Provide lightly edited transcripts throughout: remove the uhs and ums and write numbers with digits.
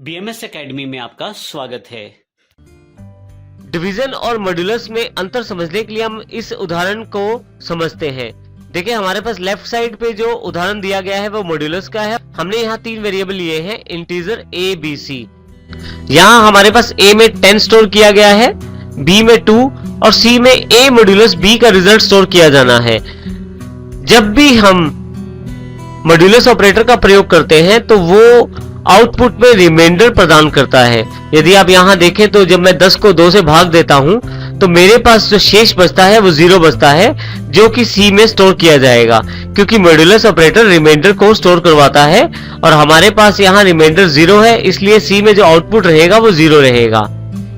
BMS academy में आपका स्वागत है। डिवीजन और मॉड्यूलस में अंतर समझने के लिए हम इस उदाहरण को समझते हैं। देखिए हमारे पास लेफ्ट साइड पे जो उदाहरण दिया गया है वो मॉड्यूलस का है। हमने यहाँ तीन वेरिएबल लिए हैं, इंटीजर ए बी सी। यहाँ हमारे पास ए में 10 स्टोर किया गया है, बी में 2 और सी में ए मॉड्यूलस बी का रिजल्ट स्टोर किया जाना है। जब भी हम मॉड्यूलस ऑपरेटर का प्रयोग करते हैं तो वो आउटपुट में रिमाइंडर प्रदान करता है। यदि आप यहां देखें तो जब मैं 10 को 2 से भाग देता हूं तो मेरे पास जो शेष बचता है वो 0 बचता है, जो कि सी में स्टोर किया जाएगा, क्योंकि मॉड्यूलस ऑपरेटर रिमाइंडर को स्टोर करवाता है और हमारे पास यहां रिमाइंडर 0 है, इसलिए सी में जो आउटपुट रहेगा वो 0 रहेगा।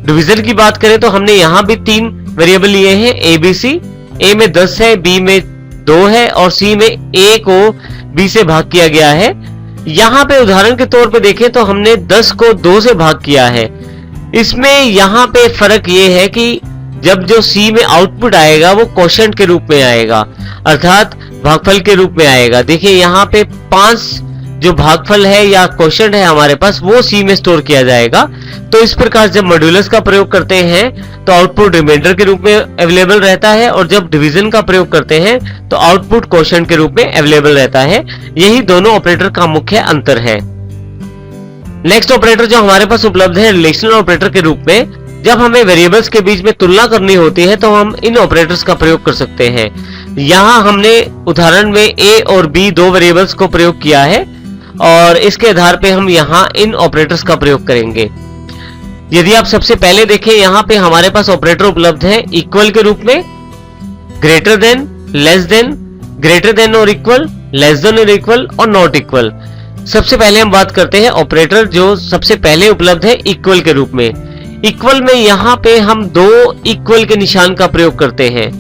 डिवीजन की बात करें तो हमने यहां भी 3 वेरिएबल लिए हैं, ए बी सी। ए में 10 है, बी में 2 है और सी में ए को बी से भाग किया गया है। यहाँ पे उदाहरण के तौर पे देखें तो हमने 10 को 2 से भाग किया है। इसमें यहाँ पे फर्क ये है कि जब जो सी में आउटपुट आएगा वो क्वोशंट के रूप में आएगा, अर्थात भागफल के रूप में आएगा। देखिए यहाँ पे 5 जो भागफल है या क्वोशंट है हमारे पास वो सी में स्टोर किया जाएगा। तो इस प्रकार जब मॉड्यूलस का प्रयोग करते हैं तो आउटपुट रिमाइंडर के रूप में अवेलेबल रहता है, और जब डिवीजन का प्रयोग करते हैं तो आउटपुट क्वोशंट के रूप में अवेलेबल रहता है। यही दोनों ऑपरेटर का मुख्य अंतर है। नेक्स्ट ऑपरेटर जो हमारे पास उपलब्ध है रिलेशनल ऑपरेटर के रूप में। जब हमें वेरिएबल्स के बीच में तुलना करनी होती है तो हम इन ऑपरेटर्स का प्रयोग कर सकते हैं। यहाँ हमने उदाहरण में ए और बी 2 वेरिएबल्स को प्रयोग किया है और इसके आधार पे हम यहाँ इन ऑपरेटर्स का प्रयोग करेंगे। यदि आप सबसे पहले देखें, यहाँ पे हमारे पास ऑपरेटर उपलब्ध है इक्वल के रूप में, greater than, less than, greater than और इक्वल, लेस देन और इक्वल और नॉट इक्वल। सबसे पहले हम बात करते हैं ऑपरेटर जो सबसे पहले उपलब्ध है इक्वल के रूप में। इक्वल में यहाँ पे हम 2 इक्वल के निशान का प्रयोग करते हैं।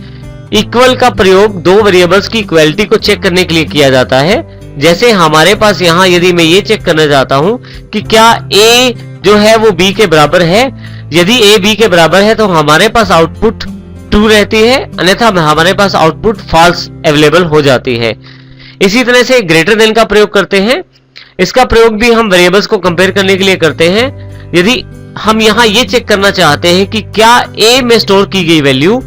इक्वल का प्रयोग 2 वेरिएबल्स की इक्वलिटी को चेक करने के लिए किया जाता है। जैसे हमारे पास यहाँ यदि मैं ये चेक करना चाहता हूं कि क्या a जो है वो b के बराबर है, यदि a b के बराबर है तो हमारे पास आउटपुट ट्रू रहती है, अन्यथा हमारे पास आउटपुट फॉल्स अवेलेबल हो जाती है। इसी तरह से ग्रेटर देन का प्रयोग करते हैं। इसका प्रयोग भी हम वेरिएबल्स को कंपेयर करने के लिए करते हैं। यदि हम यहाँ ये चेक करना चाहते हैं कि क्या a में स्टोर की गई वैल्यू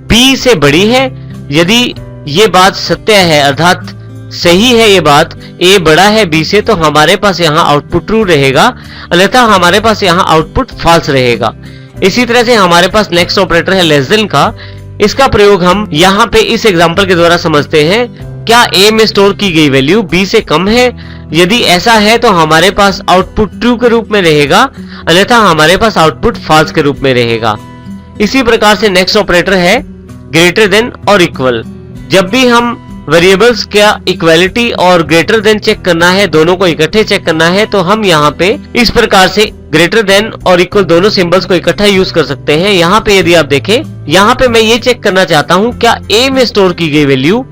b से बड़ी है, यदि ये बात सत्य है अर्थात सही है ये बात, a बड़ा है b से, तो हमारे पास यहाँ आउटपुट ट्रू रहेगा, अन्यथा हमारे पास यहाँ आउटपुट फॉल्स रहेगा। इसी तरह से हमारे पास नेक्स्ट ऑपरेटर है लेस देन का। इसका प्रयोग हम यहाँ पे इस एग्जांपल के द्वारा समझते हैं। क्या a में स्टोर की गई वैल्यू b से कम है? यदि ऐसा है तो हमारे पास आउटपुट ट्रू के रूप में रहेगा, अन्यथा हमारे पास आउटपुट फॉल्स के रूप में रहेगा। इसी प्रकार से नेक्स्ट ऑपरेटर है ग्रेटर देन और इक्वल। जब भी हम वेरिएबल्स क्या इक्वालिटी और ग्रेटर देन चेक करना है, दोनों को इकट्ठे चेक करना है, तो हम यहाँ पे इस प्रकार से ग्रेटर देन और इक्वल दोनों सिंबल्स को इकट्ठा यूज कर सकते हैं। यहाँ पे यदि आप देखें, यहाँ पे मैं ये चेक करना चाहता हूँ क्या a में स्टोर की गई वैल्यू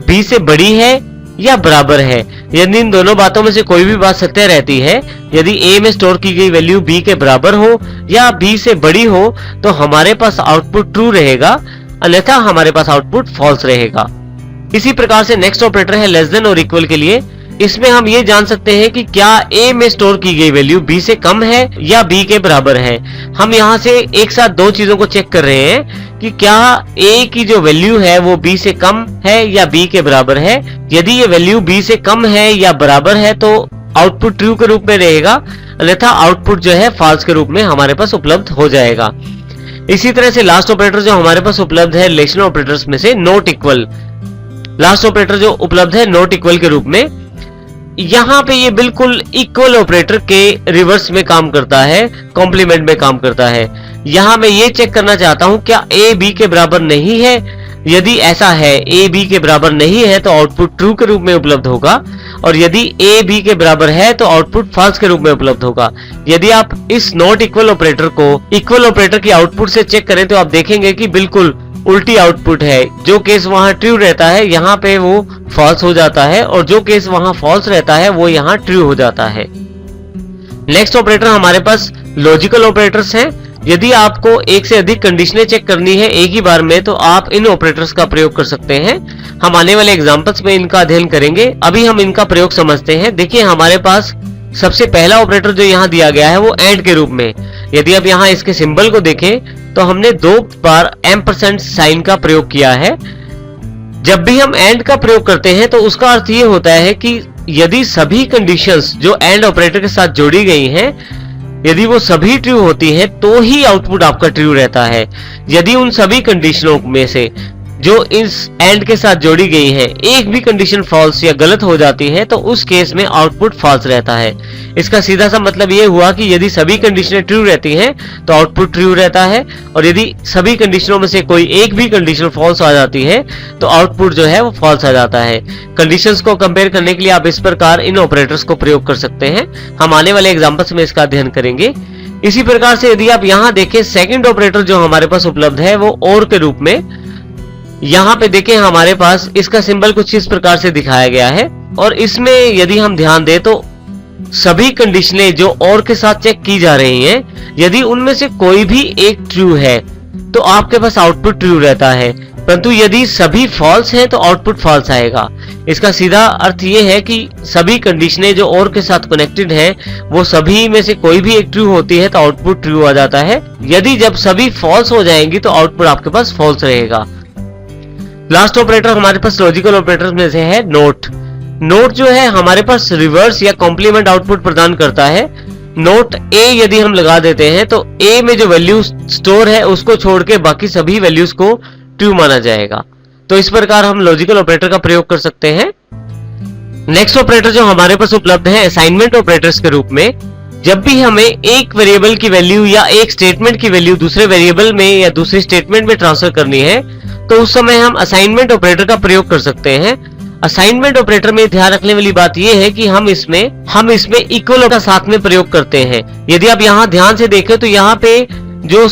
b से बड़ी है या बराबर है। यदि इन दोनों बातों में से कोई भी बात सत्य रहती है, यदि a में स्टोर की गई वैल्यू b के बराबर हो या b से बड़ी हो, तो हमारे पास आउटपुट ट्रू रहेगा, अन्यथा हमारे पास आउटपुट फॉल्स रहेगा। इसी प्रकार से नेक्स्ट ऑपरेटर है लेस देन और इक्वल के लिए। इसमें हम ये जान सकते हैं कि क्या a में स्टोर की गई वैल्यू b से कम है या b के बराबर है। हम यहाँ से एक साथ 2 चीजों को चेक कर रहे हैं कि क्या a की जो वैल्यू है वो b से कम है या b के बराबर है। यदि ये वैल्यू b से कम है या बराबर है तो आउटपुट ट्रू के रूप में रहेगा, अन्यथा आउटपुट जो है फॉल्स के रूप में हमारे पास उपलब्ध हो जाएगा। इसी तरह से लास्ट ऑपरेटर जो हमारे पास उपलब्ध है रिलेशनल ऑपरेटर्स में से नॉट इक्वल। लास्ट ऑपरेटर जो उपलब्ध है नॉट इक्वल के रूप में, यहाँ पे ये बिल्कुल इक्वल ऑपरेटर के रिवर्स में काम करता है, कॉम्प्लीमेंट में काम करता है। यहाँ मैं ये चेक करना चाहता हूँ क्या a b के बराबर नहीं है। यदि ऐसा है, a b के बराबर नहीं है, तो आउटपुट ट्रू के रूप में उपलब्ध होगा, और यदि a b के बराबर है तो आउटपुट फॉल्स के रूप में उपलब्ध होगा। यदि आप इस नॉट इक्वल ऑपरेटर को इक्वल ऑपरेटर की आउटपुट से चेक करें तो आप देखेंगे कि बिल्कुल उल्टी आउटपुट है। जो केस वहां ट्रू रहता है यहाँ पे वो फॉल्स हो जाता है, और जो केस वहां फॉल्स रहता है वो यहाँ ट्रू हो जाता है। नेक्स्ट ऑपरेटर हमारे पास लॉजिकल ऑपरेटर्स हैं। यदि आपको एक से अधिक कंडीशनें चेक करनी है एक ही बार में, तो आप इन ऑपरेटर्स का प्रयोग कर सकते हैं। हम आने वाले एग्जांपल्स में इनका अध्ययन करेंगे। अभी हम इनका प्रयोग समझते हैं। देखिए हमारे पास सबसे पहला ऑपरेटर जो यहाँ दिया गया है वो एंड के रूप में। यदि आप यहाँ इसके सिंबल को देखें तो हमने 2 बार एम्परसेंड साइन का प्रयोग किया है। जब भी हम एंड का प्रयोग करते हैं तो उसका अर्थ ये होता है कि यदि सभी कंडीशंस जो एंड ऑपरेटर के साथ जोड़ी गई हैं, यदि वो सभी ट्रू होती हैं तो ही आउटपुट आपका ट्रू रहता है। यदि उन सभी कंडीशनों में से जो इस एंड के साथ जोड़ी गई है एक भी कंडीशन फॉल्स या गलत हो जाती है तो उस केस में आउटपुट फॉल्स रहता है। इसका सीधा सा मतलब ये हुआ कि यदि सभी कंडीशनें ट्रू रहती हैं तो आउटपुट ट्रू रहता है, और यदि सभी कंडीशनों में से कोई एक भी कंडीशन फॉल्स आ जाती है तो आउटपुट जो है वो फॉल्स आ जाता है। कंडीशंस को कंपेयर करने के लिए आप इस प्रकार इन ऑपरेटर्स को प्रयोग कर सकते हैं। हम आने वाले एग्जांपल्स में इसका अध्ययन करेंगे। इसी प्रकार से यदि आप यहाँ देखें, सेकंड ऑपरेटर जो हमारे पास उपलब्ध है वो और के रूप में। यहाँ पे देखें हमारे पास इसका सिंबल कुछ इस प्रकार से दिखाया गया है, और इसमें यदि हम ध्यान दें तो सभी कंडीशनें जो और के साथ चेक की जा रही हैं, यदि उनमें से कोई भी एक ट्रू है तो आपके पास आउटपुट ट्रू रहता है, परंतु यदि सभी फॉल्स हैं तो आउटपुट फॉल्स आएगा। इसका सीधा अर्थ ये है कि सभी कंडीशनें जो और के साथ कनेक्टेड हैं वो सभी में से कोई भी एक ट्रू होती है तो आउटपुट ट्रू आ जाता है। यदि जब सभी फॉल्स हो जाएंगी तो आउटपुट आपके पास फॉल्स रहेगा। लास्ट ऑपरेटर हमारे पास लॉजिकल ऑपरेटर में से है नोट। नोट जो है हमारे पास रिवर्स या कॉम्प्लीमेंट आउटपुट प्रदान करता है। नोट ए यदि हम लगा देते हैं तो ए में जो वैल्यू स्टोर है उसको छोड़ के बाकी सभी वैल्यूज को ट्रू माना जाएगा। तो इस प्रकार हम लॉजिकल ऑपरेटर का प्रयोग कर सकते हैं। नेक्स्ट ऑपरेटर जो हमारे पास उपलब्ध है असाइनमेंट ऑपरेटर्स के रूप में। जब भी हमें एक वेरिएबल की वैल्यू या एक स्टेटमेंट की वैल्यू दूसरे वेरिएबल में या दूसरी स्टेटमेंट में ट्रांसफर करनी है तो उस समय हम असाइनमेंट ऑपरेटर का प्रयोग कर सकते हैं। असाइनमेंट ऑपरेटर में ध्यान रखने वाली बात यह है कि हम इसमें इक्वल का साथ में प्रयोग करते हैं। यदि आप यहाँ ध्यान से देखें तो यहाँ पे जो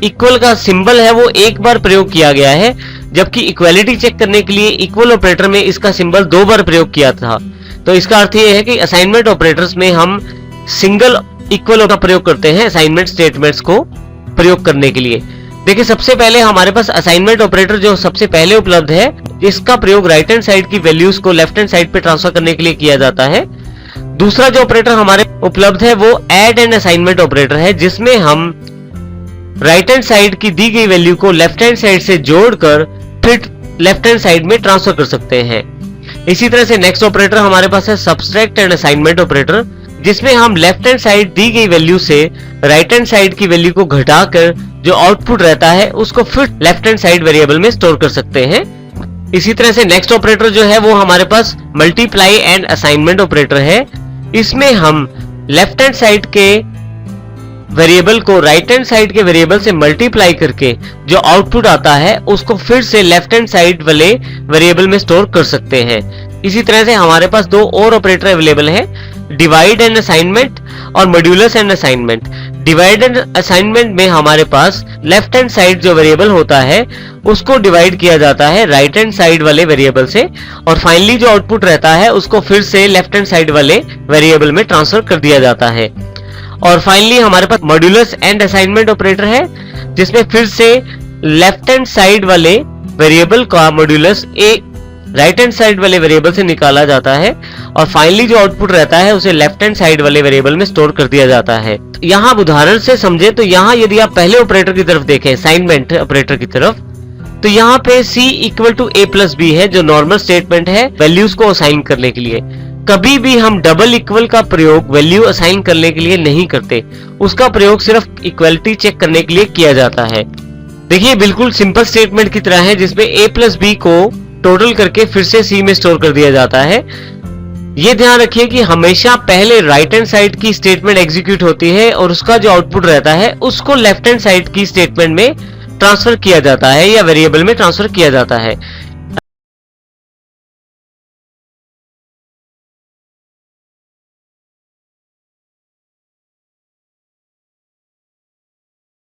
इक्वल का सिंबल है वो एक बार प्रयोग किया गया है, जबकि इक्वालिटी चेक करने के लिए इक्वल ऑपरेटर में इसका सिंबल 2 बार प्रयोग किया था। तो इसका अर्थ यह है कि असाइनमेंट ऑपरेटर्स में हम सिंगल इक्वल का प्रयोग करते हैं असाइनमेंट स्टेटमेंट्स को प्रयोग करने के लिए। देखिए सबसे पहले हमारे पास असाइनमेंट ऑपरेटर जो सबसे पहले उपलब्ध है, इसका प्रयोग राइट हैंड साइड की वैल्यूज को लेफ्ट हैंड साइड पे ट्रांसफर करने के लिए किया जाता है। दूसरा जो ऑपरेटर हमारे उपलब्ध है वो ऐड एंड असाइनमेंट ऑपरेटर है, जिसमें हम राइट हैंड साइड की दी गई वैल्यू को लेफ्ट हैंड साइड से जोड़कर फिर लेफ्ट हैंड साइड में ट्रांसफर कर सकते हैं। इसी तरह से नेक्स्ट ऑपरेटर हमारे पास है सब्सट्रैक्ट एंड असाइनमेंट ऑपरेटर, जिसमें हम लेफ्ट हैंड साइड दी गई वैल्यू से राइट हैंड साइड की वैल्यू को घटाकर जो आउटपुट रहता है उसको फिर लेफ्ट हैंड साइड वेरिएबल में स्टोर कर सकते हैं। इसी तरह से नेक्स्ट ऑपरेटर जो है वो हमारे पास मल्टीप्लाई एंड असाइनमेंट ऑपरेटर है। इसमें हम लेफ्ट हैंड साइड के वेरिएबल को राइट हैंड साइड के वेरिएबल से मल्टीप्लाई करके जो आउटपुट आता है उसको फिर से लेफ्ट हैंड साइड वाले वेरिएबल में स्टोर कर सकते हैं। इसी तरह से हमारे पास 2 और ऑपरेटर अवेलेबल है, डिवाइड एंड असाइनमेंट और modulus and assignment. Divide and assignment में हमारे पास लेफ्ट हैंड साइड जो वेरिएबल होता है उसको डिवाइड किया जाता है राइट हैंड साइड वाले वेरिएबल से, और फाइनली जो आउटपुट रहता है उसको फिर से लेफ्ट हैंड साइड वाले वेरिएबल में ट्रांसफर कर दिया जाता है। और फाइनली हमारे पास मॉड्यूलस एंड असाइनमेंट ऑपरेटर है, जिसमें फिर से लेफ्ट हैंड साइड वाले वेरिएबल का मॉड्यूलस एक राइट हैंड साइड वाले वेरिएबल से निकाला जाता है, और फाइनली जो आउटपुट रहता है उसे लेफ्ट हैंड साइड वाले वेरिएबल में स्टोर कर दिया जाता है। यहाँ उदाहरण से समझे तो यहाँ यदि आप पहले ऑपरेटर की तरफ देखें, असाइनमेंट ऑपरेटर की तरफ, तो यहाँ पे C equal to A plus B है जो नॉर्मल स्टेटमेंट है वैल्यूज को असाइन करने के लिए। कभी भी हम डबल इक्वल का प्रयोग वैल्यू असाइन करने के लिए नहीं करते, उसका प्रयोग सिर्फ इक्वलिटी चेक करने के लिए किया जाता है। देखिए बिल्कुल सिंपल स्टेटमेंट की तरह है, जिसमें A प्लस B को टोटल करके फिर से C में स्टोर कर दिया जाता है। ये ध्यान रखिए कि हमेशा पहले राइट हैंड साइड की स्टेटमेंट एग्जीक्यूट होती है और उसका जो आउटपुट रहता है उसको लेफ्ट हैंड साइड की स्टेटमेंट में ट्रांसफर किया जाता है या वेरिएबल में ट्रांसफर किया जाता है।